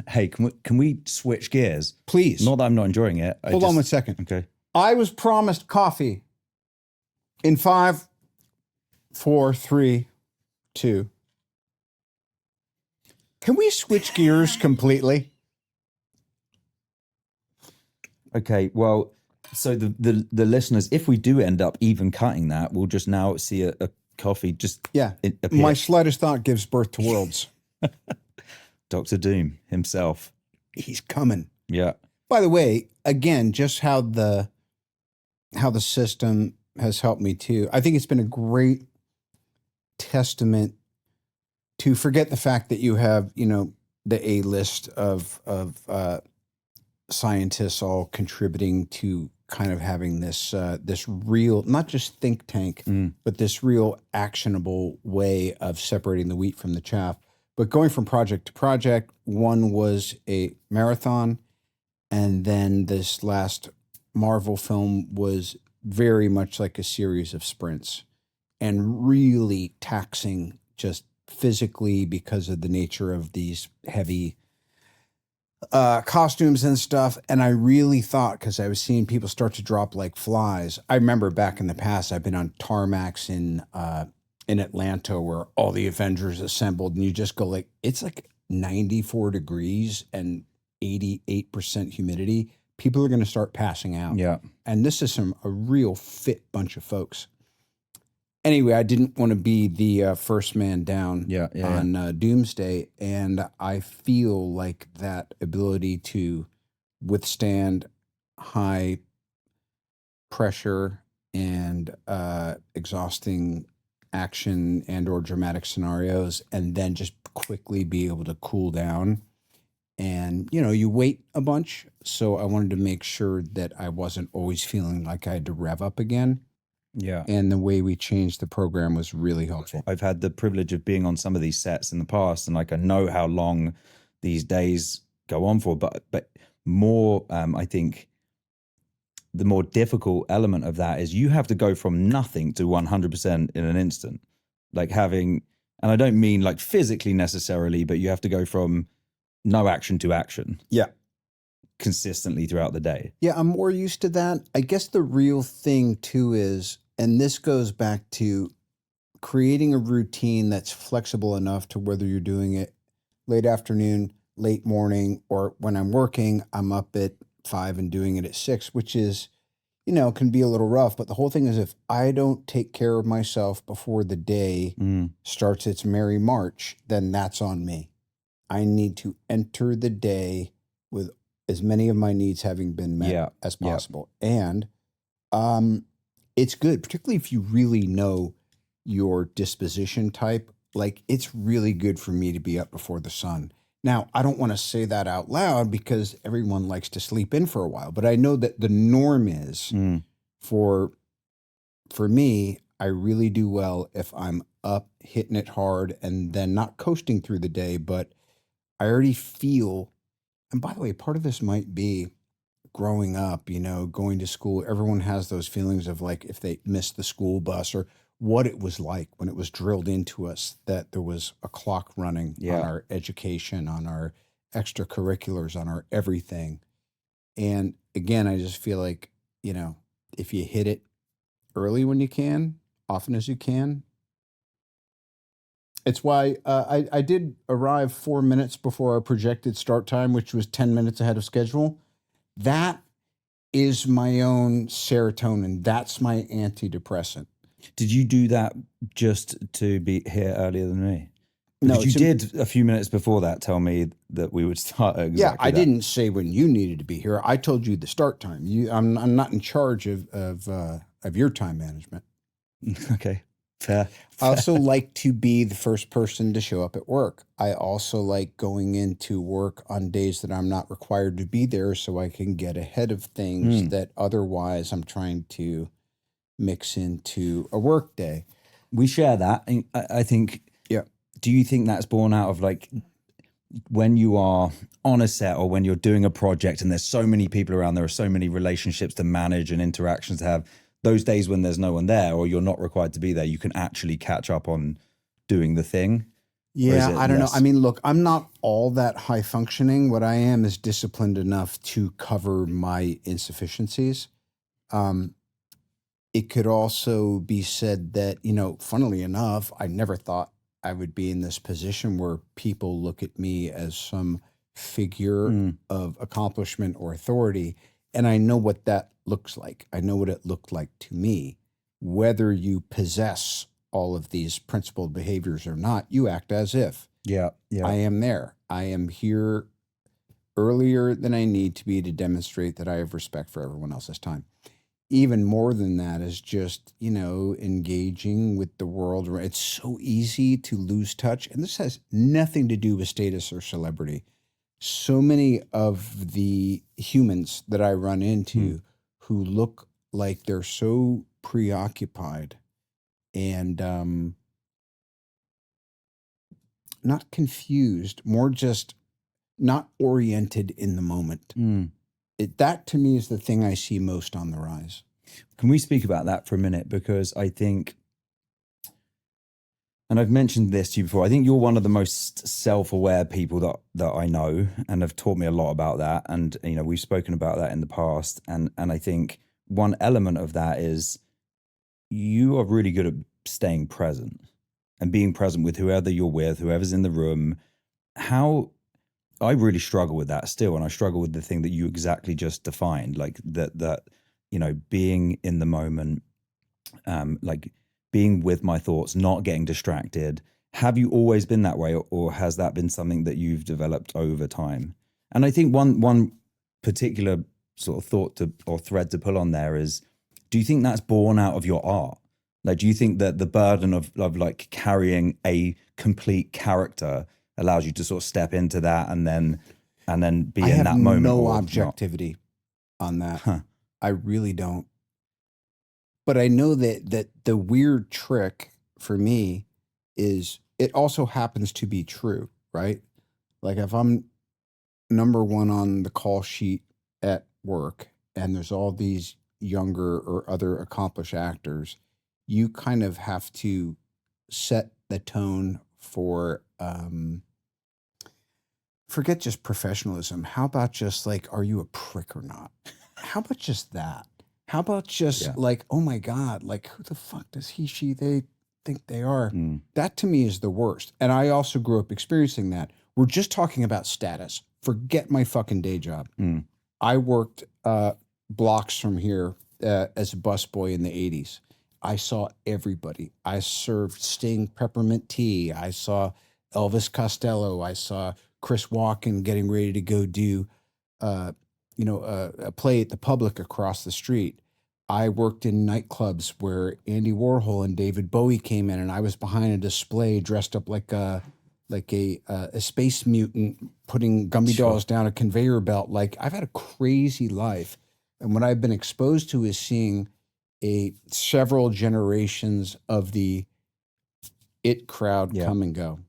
Hey, can we switch gears? Please. Not that I'm not enjoying it. Hold on 1 second. Okay. I was promised coffee in 5, 4, 3, 2. Can we switch gears completely? Okay, well, so the listeners, if we do end up even cutting that, we'll just now see a coffee just appear. My slightest thought gives birth to worlds. Dr. Doom himself. He's coming. Yeah. By the way, again, just how the system has helped me too. I think it's been a great testament to forget the fact that you have, the A list of scientists all contributing to kind of having this real, not just think tank, but this real actionable way of separating the wheat from the chaff. But going from project to project, one was a marathon, and then this last Marvel film was very much like a series of sprints and really taxing just physically because of the nature of these heavy costumes and stuff. And I really thought, because I was seeing people start to drop like flies. I remember back in the past, I've been on tarmacs in Atlanta where all the Avengers assembled, and you just go like, it's like 94 degrees and 88% humidity. People are going to start passing out. Yeah. And this is a real fit bunch of folks. Anyway, I didn't want to be the first man down on Doomsday, and I feel like that ability to withstand high pressure and exhausting action and or dramatic scenarios, and then just quickly be able to cool down. And, you wait a bunch, so I wanted to make sure that I wasn't always feeling like I had to rev up again. Yeah. And the way we changed the program was really helpful. I've had the privilege of being on some of these sets in the past, and like I know how long these days go on for, but more, I think the more difficult element of that is you have to go from nothing to 100% in an instant. Like and I don't mean like physically necessarily, but you have to go from no action to action. Yeah. Consistently throughout the day. Yeah, I'm more used to that. I guess the real thing too is, and this goes back to creating a routine that's flexible enough to whether you're doing it late afternoon, late morning, or when I'm working, I'm up at 5 and doing it at 6, which is, can be a little rough. But the whole thing is, if I don't take care of myself before the day starts its merry march, then that's on me. I need to enter the day with as many of my needs having been met as possible. And it's good, particularly if you really know your disposition type. Like, it's really good for me to be up before the sun. Now, I don't want to say that out loud because everyone likes to sleep in for a while, but I know that the norm is for me, I really do well if I'm up hitting it hard and then not coasting through the day, but I already feel. And by the way, part of this might be growing up, going to school. Everyone has those feelings of like if they missed the school bus or what it was like when it was drilled into us that there was a clock running on our education, on our extracurriculars, on our everything. And again, I just feel like, if you hit it early when you can, often as you can. It's why I did arrive 4 minutes before our projected start time, which was 10 minutes ahead of schedule. That is my own serotonin. That's my antidepressant. Did you do that just to be here earlier than me? No, you did a few minutes before that tell me that we would start at exactly I didn't say when you needed to be here. I told you the start time. I'm not in charge of your time management. Okay. Fair. I also like to be the first person to show up at work. I also like going into work on days that I'm not required to be there so I can get ahead of things that otherwise I'm trying to mix into a work day. We share that. I think, do you think that's born out of like when you are on a set or when you're doing a project and there's so many people around, there are so many relationships to manage and interactions to have, those days when there's no one there or you're not required to be there, you can actually catch up on doing the thing. Or is Yeah, it I don't know. I less? mean, look, I'm not all that high functioning. What I am is disciplined enough to cover my insufficiencies. Um, it could also be said that, funnily enough, I never thought I would be in this position where people look at me as some figure Mm, of accomplishment or authority. And I know what that looks like. I know what it looked like to me. Whether you possess all of these principled behaviors or not, you act as if yeah, yeah. I am there. I am here earlier than I need to be to demonstrate that I have respect for everyone else's time. Even more than that is just, engaging with the world. It's so easy to lose touch. And this has nothing to do with status or celebrity. So many of the humans that I run Mm, into who look like they're so preoccupied and not confused, more just not oriented in the moment. mm. That to me is the thing I see most on the rise. Can we speak about that for a minute? Because I think, and I've mentioned this to you before, I think you're one of the most self-aware people that I know, and have taught me a lot about that. And we've spoken about that in the past. And I think one element of that is you are really good at staying present and being present with whoever you're with, whoever's in the room. How I really struggle with that still, and I struggle with the thing that you exactly just defined, like that being in the moment, like being with my thoughts, not getting distracted. Have you always been that way, or has that been something that you've developed over time? And I think one particular sort of thought to or thread to pull on there is, do you think that's born out of your art? Like, do you think that the burden of like carrying a complete character allows you to sort of step into that and then be I in have that moment, no or not? objectivity on that. Huh. I really don't. But I know that the weird trick for me is it also happens to be true, right? Like if I'm number one on the call sheet at work and there's all these younger or other accomplished actors, you kind of have to set the tone for forget just professionalism. How about just like, are you a prick or not? How about just that? How about just Yeah. like, oh my God, like who the fuck does he, she, they think they are? Mm, That to me is the worst. And I also grew up experiencing that. We're just talking about status. Forget my fucking day job. mm. I worked blocks from here as a busboy in the 80s. I saw everybody. I served Sting peppermint tea. I saw Elvis Costello. I saw Chris Walken getting ready to go do, a play at the Public across the street. I worked in nightclubs where Andy Warhol and David Bowie came in, and I was behind a display dressed up like a space mutant putting gummy Sure. dolls down a conveyor belt. Like I've had a crazy life, and what I've been exposed to is seeing a several generations of the it crowd Yeah. come and go,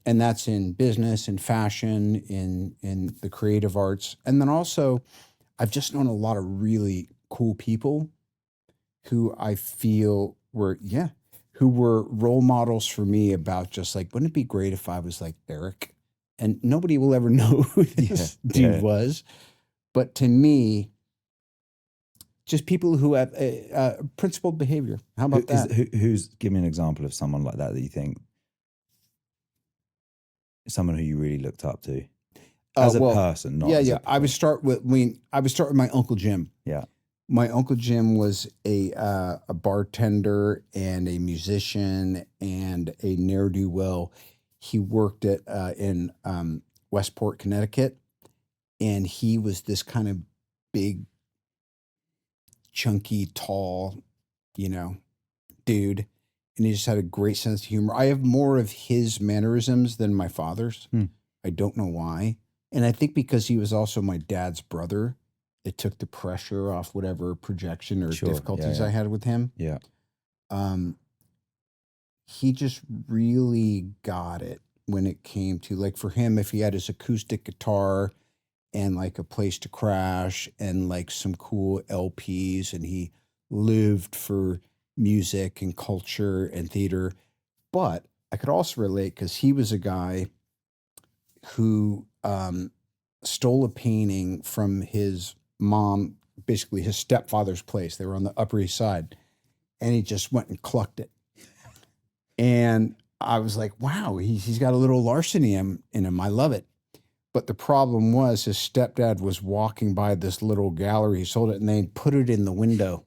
and that's in business, in fashion, in the creative arts, and then also I've just known a lot of really cool people who I feel were who were role models for me about just like, wouldn't it be great if I was like Eric? And nobody will ever know who this dude Yeah. was. But to me, just people who have principled behavior. How about that? Who's give me an example of someone like that you think, someone who you really looked up to as a Well, person, not yeah, as yeah. a I would start with. I would start with my Uncle Jim. yeah. My Uncle Jim was a bartender and a musician and a ne'er do well. He worked at in Westport, Connecticut, and he was this kind of big, chunky, tall, you know, dude, and he just had a great sense of humor. I have more of his mannerisms than my father's. Hmm. I don't know why, and I think because he was also my dad's brother, it took the pressure off whatever projection or Sure. Yeah, difficulties yeah. I had with him. Yeah. Um, he just really got it when it came to like for him, if he had his acoustic guitar and like a place to crash and like some cool LPs, and he lived for music and culture and theater. But I could also relate because he was a guy who stole a painting from his mom, basically his stepfather's place. They were on the Upper East Side, and he just went and clucked it. And I was like, wow, he's got a little larceny in him. I love it. But the problem was his stepdad was walking by this little gallery. He sold it, and they put it in the window.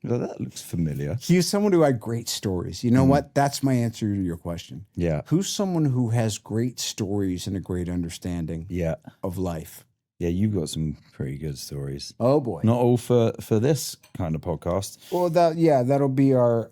Well, that looks familiar. He was someone who had great stories. You know what? That's my answer to your question. Yeah. Who's someone who has great stories and a great understanding of life? Yeah, you've got some pretty good stories. Oh, boy. Not all for this kind of podcast. Well, that'll be our